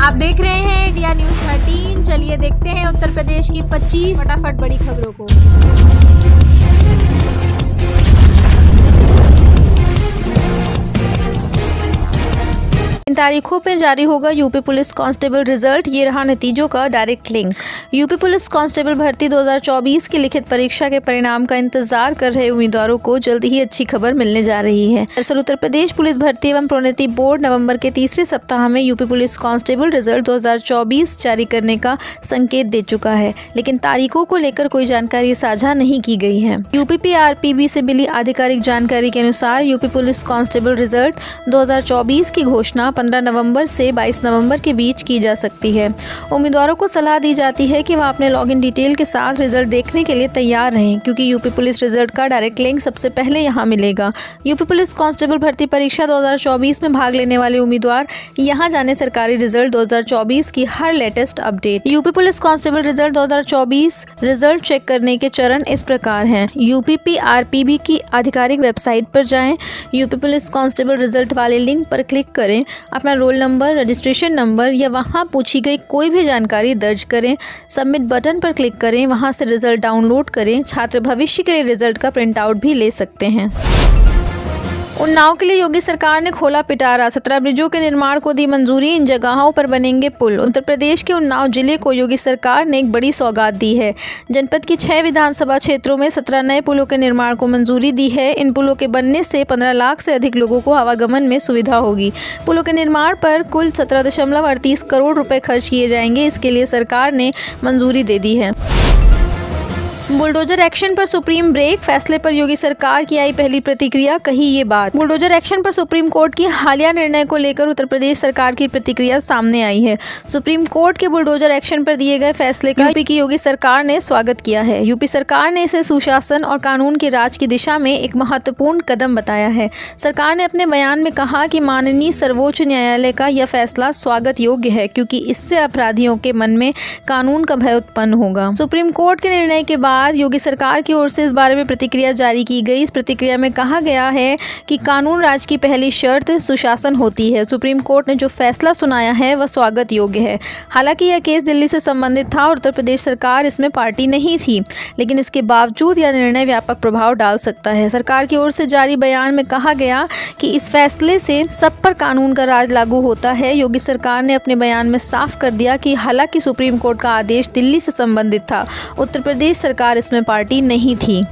आप देख रहे हैं इंडिया न्यूज 13। चलिए देखते हैं उत्तर प्रदेश की 25 फटाफट बड़ी खबरों को। इन तारीखों पर जारी होगा यूपी पुलिस कांस्टेबल रिजल्ट। ये रहा नतीजों का direct link. UP police constable भर्ती 2024 की लिखित परीक्षा के परिणाम का इंतजार कर रहे उम्मीदवारों को जल्द ही अच्छी खबर मिलने जा रही है। दरअसल उत्तर प्रदेश पुलिस भर्ती एवं प्रोन्नति बोर्ड नवंबर के तीसरे सप्ताह में यूपी पुलिस कांस्टेबल रिजल्ट 2024 जारी करने का संकेत दे चुका है, लेकिन तारीखों को लेकर कोई जानकारी साझा नहीं की गई है। यूपीपीआरपीबी से मिली आधिकारिक जानकारी के अनुसार यूपी पुलिस कांस्टेबल रिजल्ट 2024 की घोषणा 15 नवंबर से 22 नवंबर के बीच की जा सकती है। उम्मीदवारों को सलाह दी जाती है कि वह अपने लॉगिन डिटेल के साथ रिजल्ट देखने के लिए तैयार रहें, क्योंकि यूपी पुलिस रिजल्ट का डायरेक्ट लिंक सबसे पहले यहां मिलेगा। यूपी पुलिस कांस्टेबल भर्ती परीक्षा 2024 में भाग लेने वाले उम्मीदवार यहां जाने सरकारी रिजल्ट 2024 की हर latest update. UP police constable result 2024 रिजल्ट चेक करने के चरण इस प्रकार हैं। यूपीपीआरपीबी की आधिकारिक वेबसाइट पर जाएं, यूपी पुलिस कांस्टेबल रिजल्ट वाले लिंक पर क्लिक करें, अपना रोल नंबर, रजिस्ट्रेशन नंबर या वहां पूछी गई कोई भी जानकारी दर्ज करें, सबमिट बटन पर क्लिक करें, वहां से रिजल्ट डाउनलोड करें। छात्र भविष्य के लिए रिजल्ट का प्रिंट आउट भी ले सकते हैं। उन्नाव के लिए योगी सरकार ने खोला पिटारा। 17 ब्रिजों के निर्माण को दी मंजूरी, इन जगहों पर बनेंगे पुल। उत्तर प्रदेश के उन्नाव जिले को योगी सरकार ने एक बड़ी सौगात दी है। जनपद की 6 विधानसभा क्षेत्रों में 17 नए पुलों के निर्माण को मंजूरी दी है। इन पुलों के बनने से 15 लाख से अधिक लोगों को आवागमन में सुविधा होगी। पुलों के निर्माण पर कुल 17.38 करोड़ रुपए खर्च किए जाएंगे। इसके लिए सरकार ने मंजूरी दे दी है। बुलडोजर एक्शन पर सुप्रीम ब्रेक, फैसले पर योगी सरकार की आई पहली प्रतिक्रिया, कही ये बात। बुलडोजर एक्शन पर सुप्रीम कोर्ट की हालिया निर्णय को लेकर उत्तर प्रदेश सरकार की प्रतिक्रिया सामने आई है। सुप्रीम कोर्ट के बुलडोजर एक्शन पर दिए गए फैसले का यूपी की योगी सरकार ने स्वागत किया है। यूपी सरकार ने इसे सुशासन और कानून के राज की दिशा में एक महत्वपूर्ण कदम बताया है। सरकार ने अपने बयान में कहा कि माननीय सर्वोच्च न्यायालय का यह फैसला स्वागत योग्य है, क्योंकि इससे अपराधियों के मन में कानून का भय उत्पन्न होगा। सुप्रीम कोर्ट के निर्णय के बाद योगी सरकार की ओर से इस बारे में प्रतिक्रिया जारी की गई। इस प्रतिक्रिया में कहा गया है कि कानून राज की पहली शर्त सुशासन होती है। सुप्रीम कोर्ट ने जो फैसला सुनाया है वह स्वागत योग्य है। हालांकि यह केस दिल्ली से संबंधित था और उत्तर प्रदेश सरकार इसमें पार्टी नहीं थी, लेकिन इसके बावजूद यह निर्णय व्यापक प्रभाव डाल सकता है। सरकार की ओर से जारी बयान में कहा गया कि इस फैसले से सब पर कानून का राज लागू होता है। योगी सरकार ने अपने बयान में साफ कर दिया कि हालांकि सुप्रीम कोर्ट का आदेश दिल्ली से संबंधित था, उत्तर प्रदेश सरकार इसमें पार्टी नहीं थी।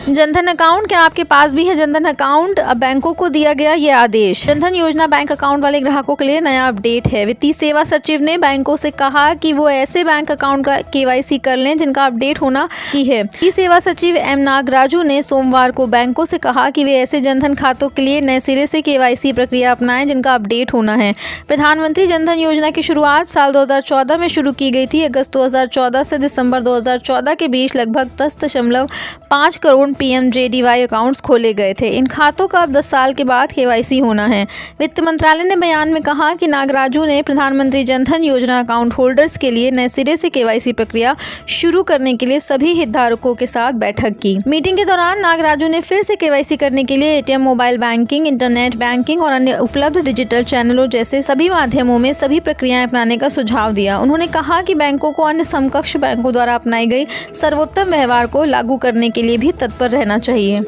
जनधन अकाउंट, क्या आपके पास भी है जनधन अकाउंट? अब बैंकों को दिया गया ये आदेश। जनधन योजना बैंक अकाउंट वाले ग्राहकों के लिए नया अपडेट है। वित्तीय सेवा सचिव ने बैंकों से कहा कि वो ऐसे बैंक अकाउंट का केवाईसी कर लें जिनका अपडेट होना की है। वित्तीय सेवा सचिव एम नागराजू ने सोमवार को बैंकों से कहा कि वे ऐसे जनधन खातों के लिए नए सिरे से केवाईसी प्रक्रिया अपनाएं जिनका अपडेट होना है। प्रधानमंत्री जनधन योजना की शुरुआत साल 2014 में शुरू की गई थी। अगस्त 2014 से दिसंबर 2014 के बीच लगभग 10.5 करोड़ PMJDY अकाउंट्स खोले गए थे। इन खातों का अब 10 साल के बाद केवाईसी होना है। वित्त मंत्रालय ने बयान में कहा कि नागराजू ने प्रधानमंत्री जनधन योजना अकाउंट होल्डर्स के लिए नए सिरे से केवाईसी प्रक्रिया शुरू करने के लिए सभी हितधारकों के साथ बैठक की। मीटिंग के दौरान नागराजू ने फिर से केवाईसी करने के लिए ATM, mobile banking, internet banking और अन्य उपलब्ध डिजिटल चैनलों जैसे सभी माध्यमों में सभी प्रक्रियाएं अपनाने का सुझाव दिया। उन्होंने कहा कि बैंकों को अन्य समकक्ष बैंकों द्वारा अपनाई गई सर्वोत्तम व्यवहार को लागू करने के लिए भी तत्पर रहना चाहिए।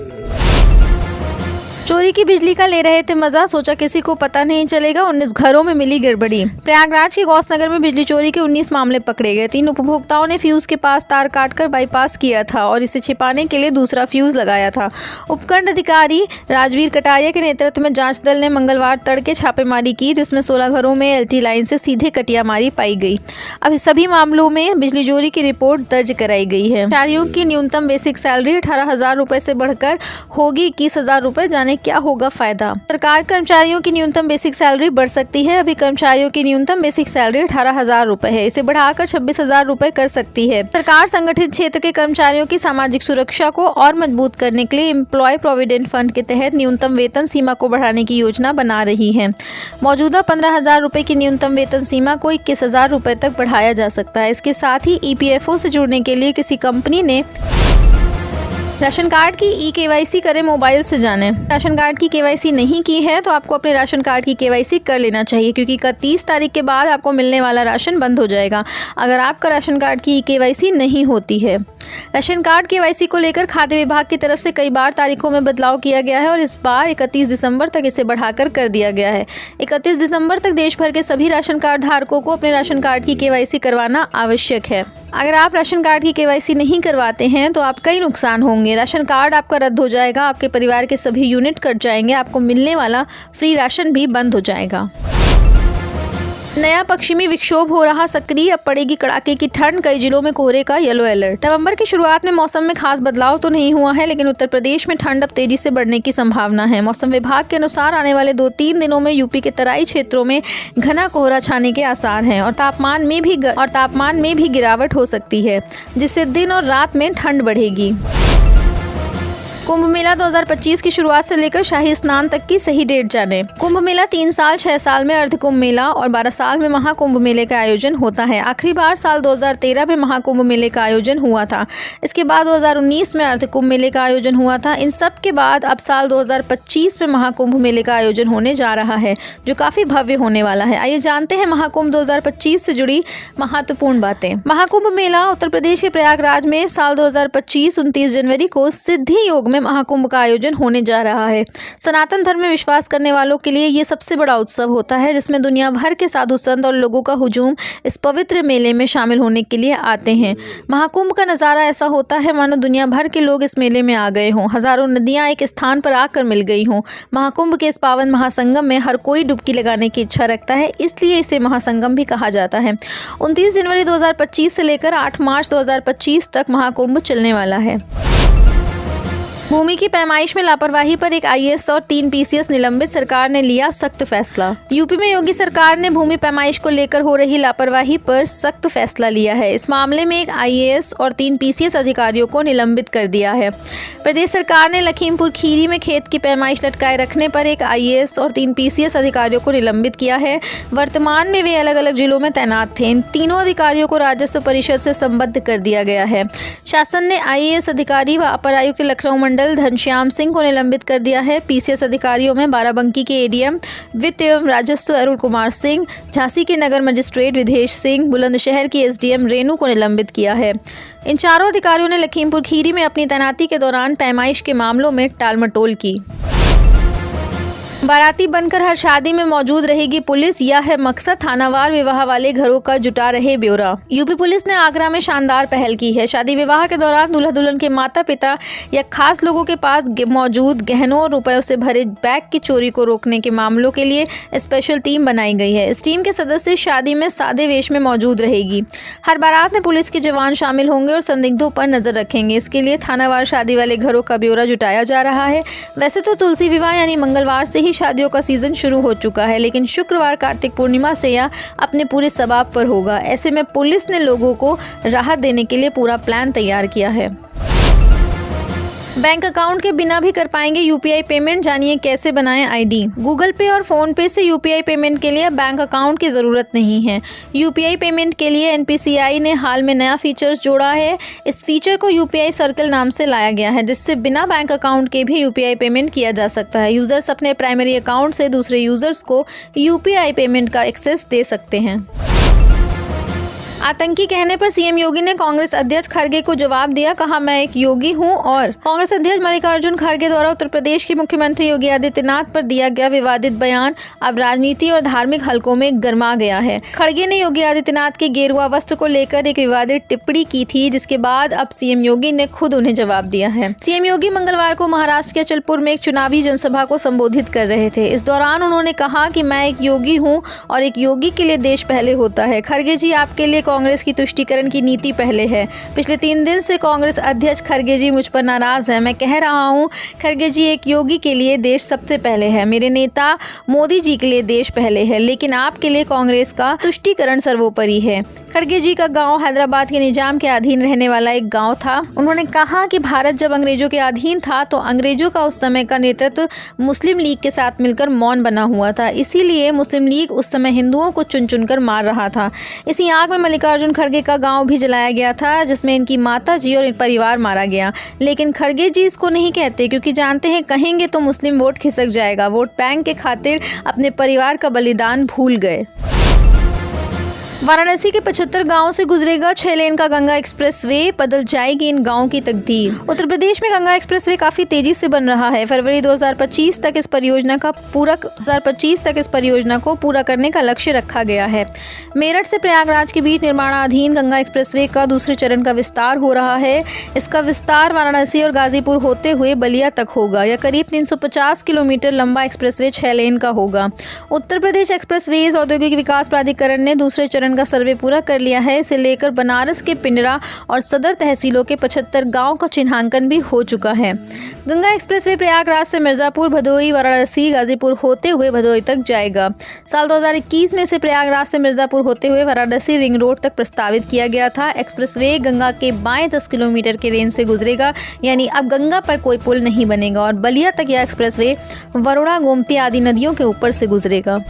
चोरी की बिजली का ले रहे थे मजा, सोचा किसी को पता नहीं चलेगा, 19 घरों में मिली गड़बड़ी। प्रयागराज के गौस नगर में बिजली चोरी के 19 मामले पकड़े गए। 3 उपभोक्ताओं ने फ्यूज के पास तार काटकर बाईपास किया था और इसे छिपाने के लिए दूसरा फ्यूज लगाया था। उपखंड अधिकारी राजवीर कटारिया के नेतृत्व में जांच दल ने मंगलवार तड़के छापेमारी की, जिसमें 16 घरों में LT लाइन से सीधे कटियामारी पाई गई। अब सभी मामलों में बिजली चोरी की रिपोर्ट दर्ज कराई गई है। कर्मचारियों की न्यूनतम बेसिक सैलरी 18,000 रुपए से बढ़कर होगी 21,000 रुपए। जाने क्या होगा फायदा? सरकार कर्मचारियों की न्यूनतम बेसिक सैलरी बढ़ सकती है। अभी कर्मचारियों की न्यूनतम बेसिक सैलरी 18,000 रुपए है, इसे बढ़ाकर 26,000 रुपए कर सकती है। सरकार संगठित क्षेत्र के कर्मचारियों की सामाजिक सुरक्षा को और मजबूत करने के लिए एम्प्लॉय प्रोविडेंट फंड के तहत न्यूनतम वेतन सीमा को बढ़ाने की योजना बना रही है। मौजूदा 15,000 रुपए की न्यूनतम वेतन सीमा को 21,000 रुपए तक बढ़ाया जा सकता है। इसके साथ ही EPFO से जुड़ने के लिए किसी कंपनी ने राशन कार्ड की ई-केवाईसी करें, मोबाइल से जानें। राशन कार्ड की केवाईसी नहीं की है तो आपको अपने राशन कार्ड की केवाईसी कर लेना चाहिए, क्योंकि 31 तारीख के बाद आपको मिलने वाला राशन बंद हो जाएगा अगर आपका राशन कार्ड की केवाईसी नहीं होती है। राशन कार्ड केवाईसी को लेकर खाद्य विभाग की तरफ से कई बार तारीखों में बदलाव किया गया है और इस बार 31 दिसंबर तक इसे बढ़ाकर कर दिया गया है। 31 दिसंबर तक देश भर के सभी राशन कार्ड धारकों को अपने राशन कार्ड की केवाईसी करवाना आवश्यक है। अगर आप राशन कार्ड की केवाईसी नहीं करवाते हैं तो आप कई नुकसान होंगे। राशन कार्ड आपका रद्द हो जाएगा, आपके परिवार के सभी यूनिट कट जाएंगे, आपको मिलने वाला फ्री राशन भी बंद हो जाएगा। नया पश्चिमी विक्षोभ हो रहा सक्रिय, अब पड़ेगी कड़ाके की ठंड, कई जिलों में कोहरे का येलो अलर्ट। नवंबर की शुरुआत में मौसम में खास बदलाव तो नहीं हुआ है, लेकिन उत्तर प्रदेश में ठंड अब तेजी से बढ़ने की संभावना है। मौसम विभाग के अनुसार आने वाले 2-3 दिनों में यूपी के तराई क्षेत्रों में घना कोहरा छाने के आसार हैं और तापमान में भी गिरावट हो सकती है, जिससे दिन और रात में ठंड बढ़ेगी। कुंभ मेला 2025 की शुरुआत से लेकर शाही स्नान तक की सही डेट जाने। कुंभ मेला 3 साल, 6 साल में अर्ध कुंभ मेला और 12 साल में महाकुंभ मेले का आयोजन होता है। आखिरी बार साल 2013 में महाकुंभ मेले का आयोजन हुआ था। इसके बाद 2019 में अर्ध कुंभ मेले का आयोजन हुआ था। इन सब के बाद अब साल 2025 में महाकुंभ मेले का आयोजन होने जा रहा है, जो काफी भव्य होने वाला है। आइए जानते हैं महाकुंभ 2025 से जुड़ी महत्वपूर्ण बातें। महाकुंभ मेला उत्तर प्रदेश के प्रयागराज में साल 2025 29 जनवरी को सिद्धि योग में महाकुंभ का आयोजन होने जा रहा है। सनातन धर्म में विश्वास करने वालों के लिए ये सबसे बड़ा उत्सव होता है, जिसमें दुनिया भर के साधु संत और लोगों का हुजूम इस पवित्र मेले में शामिल होने के लिए आते हैं। महाकुंभ का नज़ारा ऐसा होता है मानो दुनिया भर के लोग इस मेले में आ गए हों, हजारों नदियां एक स्थान पर आकर मिल गई हों। महाकुंभ के इस पावन महासंगम में हर कोई डुबकी लगाने की इच्छा रखता है, इसलिए इसे महासंगम भी कहा जाता है। 29 जनवरी 2025 से लेकर 8 मार्च 2025 तक महाकुंभ चलने वाला है। भूमि की पैमाइश में लापरवाही पर एक आईएएस और 3 पीसीएस निलंबित, सरकार ने लिया सख्त फैसला। यूपी में योगी सरकार ने भूमि पैमाइश को लेकर हो रही लापरवाही पर सख्त फैसला लिया है। इस मामले में एक आईएएस और 3 पीसीएस अधिकारियों को निलंबित कर दिया है। प्रदेश सरकार ने लखीमपुर खीरी में खेत की पैमाइश लटकाए रखने पर एक आईएएस और 3 पीसीएस अधिकारियों को निलंबित किया है। वर्तमान में वे अलग अलग जिलों में तैनात थे। इन तीनों अधिकारियों को राजस्व परिषद से संबद्ध कर दिया गया है। शासन ने आईएएस अधिकारी व अपर आयुक्त लखनऊ मंडल घनश्याम सिंह को निलंबित कर दिया है। पीसीएस अधिकारियों में बाराबंकी के एडीएम वित्त एवं राजस्व अरुण कुमार सिंह, झांसी के नगर मजिस्ट्रेट विदेश सिंह, बुलंदशहर की एसडीएम रेणु को निलंबित किया है। इन चारों अधिकारियों ने लखीमपुर खीरी में अपनी तैनाती के दौरान पैमाइश के मामलों में टालमटोल की। बाराती बनकर हर शादी में मौजूद रहेगी पुलिस, यह है मकसद, थानावार विवाह वाले घरों का जुटा रहे ब्यौरा। यूपी पुलिस ने आगरा में शानदार पहल की है। शादी विवाह के दौरान दूल्हा दुल्हन के माता पिता या खास लोगों के पास मौजूद गहनों और रुपयों से भरे बैग की चोरी को रोकने के मामलों के लिए स्पेशल टीम बनाई गई है। इस टीम के सदस्य शादी में सादे वेश में मौजूद रहेगी। हर बारात में पुलिस के जवान शामिल होंगे और संदिग्धों पर नजर रखेंगे। इसके लिए थानावार शादी वाले घरों का ब्यौरा जुटाया जा रहा है। वैसे तो तुलसी विवाह यानी मंगलवार से ही शादियों का सीजन शुरू हो चुका है, लेकिन शुक्रवार कार्तिक पूर्णिमा से यह अपने पूरे सबाब पर होगा। ऐसे में पुलिस ने लोगों को राहत देने के लिए पूरा प्लान तैयार किया है। बैंक अकाउंट के बिना भी कर पाएंगे यूपीआई पेमेंट, जानिए कैसे बनाएं आईडी। गूगल पे और फोन पे से यूपीआई पेमेंट के लिए बैंक अकाउंट की ज़रूरत नहीं है। यूपीआई पेमेंट के लिए एनपीसीआई ने हाल में नया फीचर्स जोड़ा है। इस फीचर को यूपीआई सर्कल नाम से लाया गया है, जिससे बिना बैंक अकाउंट के भी यूपीआई पेमेंट किया जा सकता है। यूज़र्स अपने प्राइमरी अकाउंट से दूसरे यूज़र्स को यूपीआई पेमेंट का एक्सेस दे सकते हैं। आतंकी कहने पर सीएम योगी ने कांग्रेस अध्यक्ष खड़गे को जवाब दिया, कहा मैं एक योगी हूं। और कांग्रेस अध्यक्ष मल्लिकार्जुन खड़गे द्वारा उत्तर प्रदेश के मुख्यमंत्री योगी आदित्यनाथ पर दिया गया विवादित बयान अब राजनीति और धार्मिक हलकों में गर्मा गया है। खड़गे ने योगी आदित्यनाथ के गेरुआ वस्त्र को लेकर एक विवादित टिप्पणी की थी, जिसके बाद अब सीएम योगी ने खुद उन्हें जवाब दिया है। सीएम योगी मंगलवार को महाराष्ट्र के अचलपुर में एक चुनावी जनसभा को संबोधित कर रहे थे। इस दौरान उन्होंने कहा कि मैं एक योगी हूँ और एक योगी के लिए देश पहले होता है। खड़गे जी, आपके लिए कांग्रेस की तुष्टीकरण की नीति पहले है। पिछले 3 दिन से कांग्रेस अध्यक्ष खड़गे जी मुझ पर नाराज हैं। मैं कह रहा हूं, खड़गे जी, एक योगी के लिए देश सबसे पहले है। मेरे नेता मोदी जी के लिए देश पहले है, लेकिन आपके लिए कांग्रेस का तुष्टीकरण सर्वोपरि है। खड़गे जी का गांव हैदराबाद के निजाम के अधीन रहने वाला एक गांव था। उन्होंने कहा कि भारत जब अंग्रेजों के अधीन था तो अंग्रेजों का उस समय का नेतृत्व मुस्लिम लीग के साथ मिलकर मौन बना हुआ था, इसीलिए मुस्लिम लीग उस समय हिंदुओं को चुन चुन कर मार रहा था। इसी आग में मल्लिकार्जुन खड़गे का गांव भी जलाया गया था, जिसमें इनकी माता जी और परिवार मारा गया। लेकिन खड़गे जी इसको नहीं कहते, क्योंकि जानते हैं कहेंगे तो मुस्लिम वोट खिसक जाएगा। वोट बैंक के खातिर अपने परिवार का बलिदान भूल गए। वाराणसी के 75 गांवों से गुजरेगा 6 लेन का गंगा एक्सप्रेसवे, बदल जाएगी इन गांवों की तकदीर। उत्तर प्रदेश में गंगा एक्सप्रेसवे काफी तेजी से बन रहा है। फरवरी 2025 तक इस परियोजना को पूरा करने का लक्ष्य रखा गया है। मेरठ से प्रयागराज के बीच निर्माणाधीन गंगा एक्सप्रेसवे का दूसरे चरण का विस्तार हो रहा है। इसका विस्तार वाराणसी और गाजीपुर होते हुए बलिया तक होगा। यह करीब 350 किलोमीटर लंबा एक्सप्रेसवे 6 लेन का होगा। उत्तर प्रदेश एक्सप्रेसवेज औद्योगिक विकास प्राधिकरण ने दूसरे चरण का सर्वे पूरा कर लिया है। इसे लेकर बनारस के पिंडरा और सदर तहसीलों के 75 गांव का चिन्हांकन भी हो चुका है। गंगा एक्सप्रेसवे प्रयागराज से मिर्जापुर, भदोई, वाराणसी, गाजीपुर होते हुए भदोई तक जाएगा। साल 2021 में इसे प्रयागराज से मिर्जापुर होते हुए वाराणसी रिंग रोड तक प्रस्तावित किया गया था। एक्सप्रेसवे गंगा के बाएं 10 किलोमीटर के रेंज से गुजरेगा, यानी अब गंगा पर कोई पुल नहीं बनेगा और बलिया तक यह एक्सप्रेसवे वरुणा, गोमती आदि नदियों के ऊपर से गुजरेगा।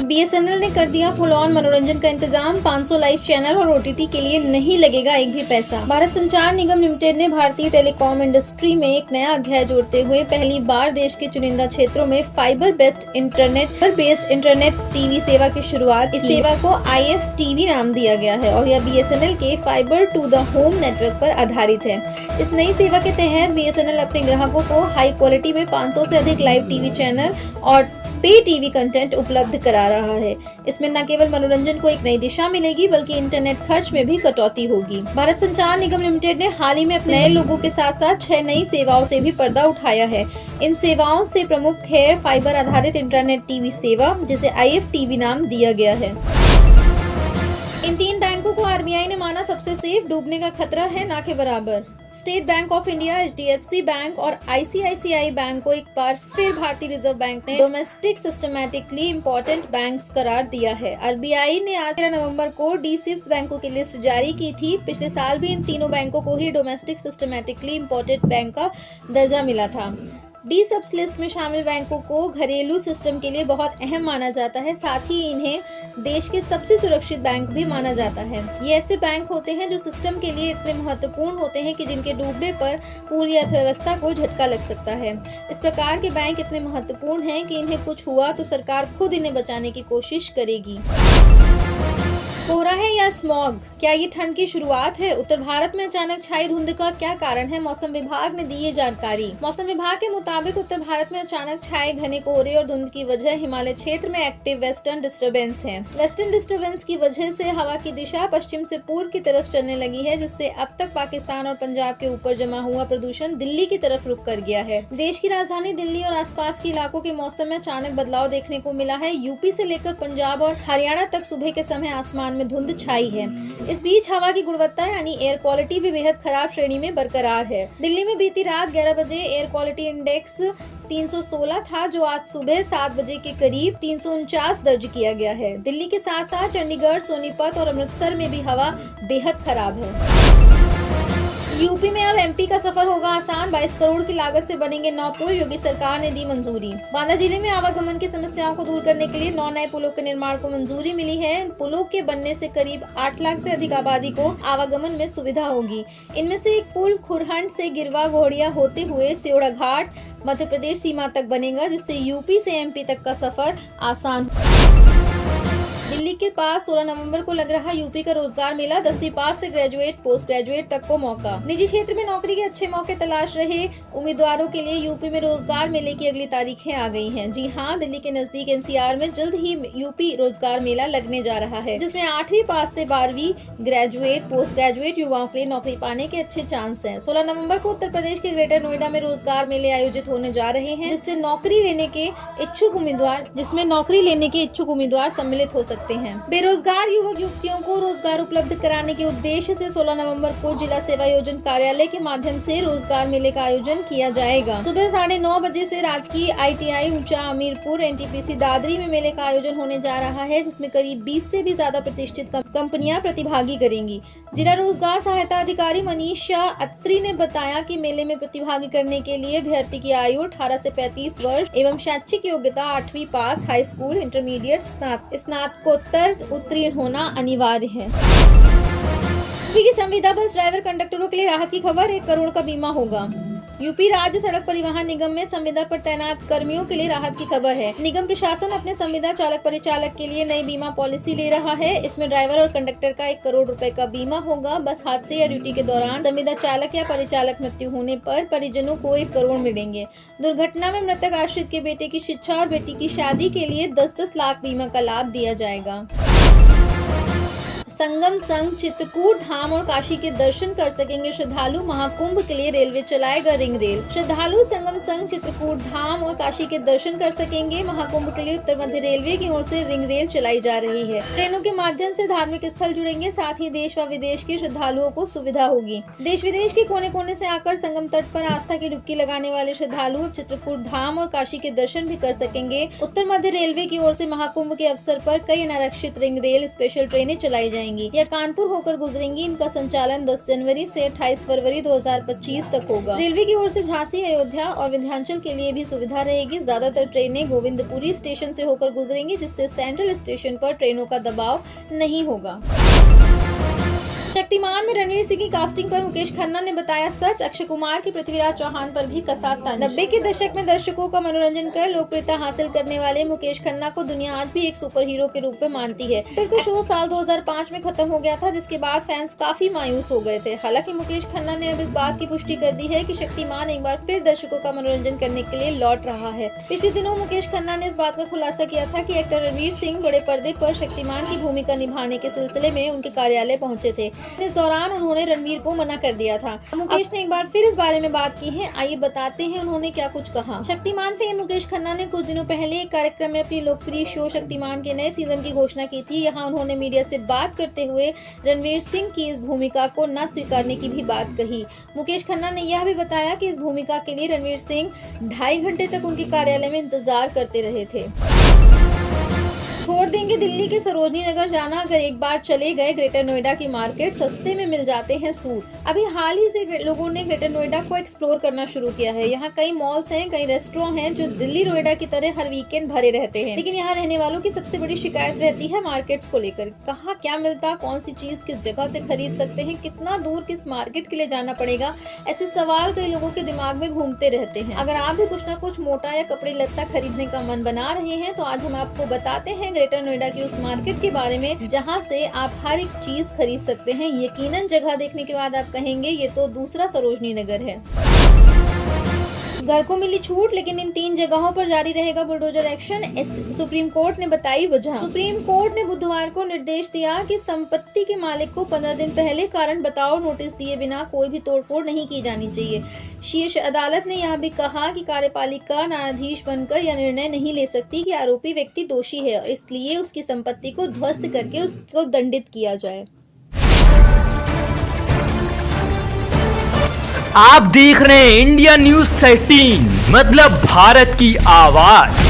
BSNL ने कर दिया फुल ऑन मनोरंजन का इंतजाम। 500 लाइव चैनल और OTT के लिए नहीं लगेगा एक भी पैसा। भारत संचार निगम लिमिटेड ने भारतीय टेलीकॉम इंडस्ट्री में एक नया अध्याय जोड़ते हुए पहली बार देश के चुनिंदा क्षेत्रों में फाइबर बेस्ड इंटरनेट टीवी सेवा की शुरुआत। इस सेवा को IFTV नाम दिया गया है और यह BSNL के fibre to the home network पर आधारित है। इस नई सेवा के तहत BSNL अपने ग्राहकों को हाई क्वालिटी में 500 से अधिक लाइव टीवी चैनल और पे टीवी कंटेंट उपलब्ध करा रहा है। इसमें न केवल मनोरंजन को एक नई दिशा मिलेगी, बल्कि इंटरनेट खर्च में भी कटौती होगी। भारत संचार निगम लिमिटेड ने हाल ही में अपने नए लोगों के साथ साथ 6 नई सेवाओं से भी पर्दा उठाया है। इन सेवाओं से प्रमुख है फाइबर आधारित इंटरनेट टीवी सेवा, जिसे IFTV नाम दिया गया है। इन 3 बैंकों को RBI ने माना सबसे सेफ, डूबने का खतरा है ना के बराबर। State bank of India, HDFC bank और ICICI बैंक को एक बार फिर भारतीय रिजर्व बैंक ने डोमेस्टिक सिस्टमैटिकली इम्पोर्टेंट बैंक्स करार दिया है। RBI ने आज 13 नवंबर को D6 बैंकों की लिस्ट जारी की थी। पिछले साल भी इन तीनों बैंकों को ही डोमेस्टिक सिस्टमैटिकली इम्पोर्टेंट बैंक का दर्जा मिला था। D-SIBs लिस्ट में शामिल बैंकों को घरेलू सिस्टम के लिए बहुत अहम माना जाता है। साथ ही इन्हें देश के सबसे सुरक्षित बैंक भी माना जाता है। ये ऐसे बैंक होते हैं जो सिस्टम के लिए इतने महत्वपूर्ण होते हैं कि जिनके डूबने पर पूरी अर्थव्यवस्था को झटका लग सकता है। इस प्रकार के बैंक इतने महत्वपूर्ण हैं कि इन्हें कुछ हुआ तो सरकार खुद इन्हें बचाने की कोशिश करेगी। कोहरा है या स्मॉग, क्या ये ठंड की शुरुआत है? उत्तर भारत में अचानक छाई धुंध का क्या कारण है? मौसम विभाग ने दी ये जानकारी। मौसम विभाग के मुताबिक उत्तर भारत में अचानक छाए घने कोहरे और धुंध की वजह हिमालय क्षेत्र में एक्टिव वेस्टर्न डिस्टर्बेंस है। वेस्टर्न डिस्टर्बेंस की वजह से हवा की दिशा पश्चिम से पूर्व की तरफ चलने लगी है, जिससे अब तक पाकिस्तान और पंजाब के ऊपर जमा हुआ प्रदूषण दिल्ली की तरफ रुख कर गया है। देश की राजधानी दिल्ली और आसपास के इलाकों के मौसम में अचानक बदलाव देखने को मिला है। यूपी से लेकर पंजाब और हरियाणा तक सुबह के समय आसमान में धुंध छाई है। इस बीच हवा की गुणवत्ता यानी एयर क्वालिटी भी बेहद खराब श्रेणी में बरकरार है। दिल्ली में बीती रात 11 बजे एयर क्वालिटी इंडेक्स 316 था, जो आज सुबह 7 बजे के करीब 349 दर्ज किया गया है। दिल्ली के साथ साथ चंडीगढ़, सोनीपत और अमृतसर में भी हवा बेहद खराब है। यूपी में अब MP का सफर होगा आसान। 22 करोड़ की लागत से बनेंगे 9 पुल, योगी सरकार ने दी मंजूरी। बांदा जिले में आवागमन की समस्याओं को दूर करने के लिए 9 नए पुलों के निर्माण को मंजूरी मिली है। पुलों के बनने से करीब 8 लाख से अधिक आबादी को आवागमन में सुविधा होगी। इनमें से एक पुल खुरहंड से गिरवा घोड़िया होते हुए सेवड़ा घाट मध्य प्रदेश सीमा तक बनेगा, जिससे यूपी से MP तक का सफर आसान। दिल्ली के पास 16 नवंबर को लग रहा यूपी का रोजगार मेला। 10वीं पास से ग्रेजुएट, पोस्ट ग्रेजुएट तक को मौका। निजी क्षेत्र में नौकरी के अच्छे मौके तलाश रहे उम्मीदवारों के लिए यूपी में रोजगार मेले की अगली तारीखें आ गई हैं। जी हां, दिल्ली के नजदीक NCR में जल्द ही यूपी रोजगार मेला लगने जा रहा है, जिसमें 8वीं पास से 12वीं ग्रेजुएट, पोस्ट ग्रेजुएट युवाओं के लिए नौकरी पाने के अच्छे चांस हैं। 16 नवंबर को उत्तर प्रदेश के ग्रेटर नोएडा में रोजगार मेले आयोजित होने जा रहे हैं, जिसमें नौकरी लेने के इच्छुक उम्मीदवार सम्मिलित हो सकते हैं। बेरोजगार युवक युवतियों को रोजगार उपलब्ध कराने के उद्देश्य से 16 नवंबर को जिला सेवा योजन कार्यालय के माध्यम से रोजगार मेले का आयोजन किया जाएगा। सुबह 9:30 बजे से राजकीय ITI ऊंचा अमीरपुर NTPC दादरी में मेले का आयोजन होने जा रहा है, जिसमें करीब 20 से भी ज्यादा प्रतिष्ठित कंपनियां प्रतिभागी करेंगी। जिला रोजगार सहायता अधिकारी मनीषा अत्री ने बताया कि मेले में प्रतिभागी करने के लिए अभ्यर्थी की आयु 18 से 35 वर्ष एवं शैक्षिक योग्यता 8वीं पास, हाई स्कूल, इंटरमीडिएट, स्नातक स्नातकोत्तर उत्तीर्ण होना अनिवार्य है। यूपी की संविदा बस ड्राइवर कंडक्टरों के लिए राहत की खबर, 1 करोड़ का बीमा होगा। यूपी राज्य सड़क परिवहन निगम में संविदा पर तैनात कर्मियों के लिए राहत की खबर है। निगम प्रशासन अपने संविदा चालक परिचालक के लिए नई बीमा पॉलिसी ले रहा है। इसमें ड्राइवर और कंडक्टर का 1 करोड़ रुपए का बीमा होगा। बस हादसे या ड्यूटी के दौरान संविदा चालक या परिचालक मृत्यु होने पर परिजनों को 1 करोड़ मिलेंगे। दुर्घटना में मृतक आश्रित के बेटे की शिक्षा और बेटी की शादी के लिए 10-10 लाख बीमा का लाभ दिया जाएगा। संगम संघ चित्रकूट धाम और काशी के दर्शन कर सकेंगे श्रद्धालु, महाकुंभ के लिए रेलवे चलाएगा रिंग रेल। श्रद्धालु संगम संघ चित्रकूट धाम और काशी के दर्शन कर सकेंगे। महाकुंभ के लिए उत्तर मध्य रेलवे की ओर से रिंग रेल चलाई जा रही है। ट्रेनों के माध्यम से धार्मिक स्थल जुड़ेंगे, साथ ही देश व विदेश के श्रद्धालुओं को सुविधा होगी। देश विदेश के कोने कोने से आकर संगम तट पर आस्था की डुबकी लगाने वाले श्रद्धालु अब चित्रकूट धाम और काशी के दर्शन भी कर सकेंगे। उत्तर मध्य रेलवे की ओर से महाकुंभ के अवसर पर कई अनारक्षित रिंग रेल स्पेशल ट्रेनें चलाई जाएंगी। यह कानपुर होकर गुजरेंगी। इनका संचालन 10 जनवरी से 28 फरवरी 2025 तक होगा। रेलवे की ओर से झांसी, अयोध्या और विंध्याचल के लिए भी सुविधा रहेगी। ज्यादातर ट्रेनें गोविंदपुरी स्टेशन से होकर गुजरेंगी, जिससे सेंट्रल स्टेशन पर ट्रेनों का दबाव नहीं होगा। शक्तिमान में रणवीर सिंह की कास्टिंग पर मुकेश खन्ना ने बताया सच, अक्षय कुमार की पृथ्वीराज चौहान पर भी कसा तंज। 90 के दशक में दर्शकों का मनोरंजन कर लोकप्रियता हासिल करने वाले मुकेश खन्ना को दुनिया आज भी एक सुपर हीरो के रूप में मानती है। फिर का शो साल 2005 में खत्म हो गया था, जिसके बाद फैंस काफी मायूस हो गए थे। हालांकि मुकेश खन्ना ने अब इस बात की पुष्टि कर दी है कि शक्तिमान एक बार फिर दर्शकों का मनोरंजन करने के लिए लौट रहा है। पिछले दिनों मुकेश खन्ना ने इस बात का खुलासा किया था कि एक्टर रणवीर सिंह बड़े पर्दे पर शक्तिमान की भूमिका निभाने के सिलसिले में उनके कार्यालय पहुंचे थे। इस दौरान उन्होंने रणवीर को मना कर दिया था। मुकेश ने एक बार फिर इस बारे में बात की है, आइए बताते हैं उन्होंने क्या कुछ कहा। शक्तिमान फेम मुकेश खन्ना ने कुछ दिनों पहले एक कार्यक्रम में अपनी लोकप्रिय शो शक्तिमान के नए सीजन की घोषणा की थी। यहाँ उन्होंने मीडिया से बात करते हुए रणवीर सिंह की इस भूमिका को न स्वीकारने की भी बात कही। मुकेश खन्ना ने यह भी बताया कि इस भूमिका के लिए रणवीर सिंह 2.5 घंटे तक उनके कार्यालय में इंतजार करते रहे थे। छोड़ देंगे दिल्ली के सरोजनी नगर जाना, अगर एक बार चले गए ग्रेटर नोएडा की मार्केट, सस्ते में मिल जाते हैं सूट। अभी हाल ही से लोगों ने ग्रेटर नोएडा को एक्सप्लोर करना शुरू किया है। यहाँ कई मॉल्स हैं, कई रेस्टोरेंट हैं जो दिल्ली नोएडा की तरह हर वीकेंड भरे रहते हैं। लेकिन यहाँ रहने वालों की सबसे बड़ी शिकायत रहती है मार्केट्स को लेकर। कहाँ क्या मिलता, कौन सी चीज किस जगह से खरीद सकते हैं, कितना दूर किस मार्केट के लिए जाना पड़ेगा, ऐसे सवाल कई लोगों के दिमाग में घूमते रहते हैं। अगर आप भी कुछ न कुछ मोटा या कपड़े लत्ता खरीदने का मन बना रहे हैं, तो आज हम आपको बताते हैं ग्रेटर नोएडा की उस मार्केट के बारे में जहां से आप हर एक चीज खरीद सकते हैं। यकीनन जगह देखने के बाद आप कहेंगे ये तो दूसरा सरोजनी नगर है। घर को मिली छूट, लेकिन इन 3 जगहों पर जारी रहेगा बुलडोजर एक्शन, सुप्रीम कोर्ट ने बताई वजह। सुप्रीम कोर्ट ने बुधवार को निर्देश दिया कि संपत्ति के मालिक को 15 दिन पहले कारण बताओ नोटिस दिए बिना कोई भी तोड़फोड़ नहीं की जानी चाहिए। शीर्ष अदालत ने यह भी कहा कि कार्यपालिका न्यायाधीश बनकर यह निर्णय नहीं ले सकती कि आरोपी व्यक्ति दोषी है, इसलिए उसकी संपत्ति को ध्वस्त करके उसको दंडित किया जाए। आप देख रहे हैं इंडिया न्यूज 13, मतलब भारत की आवाज।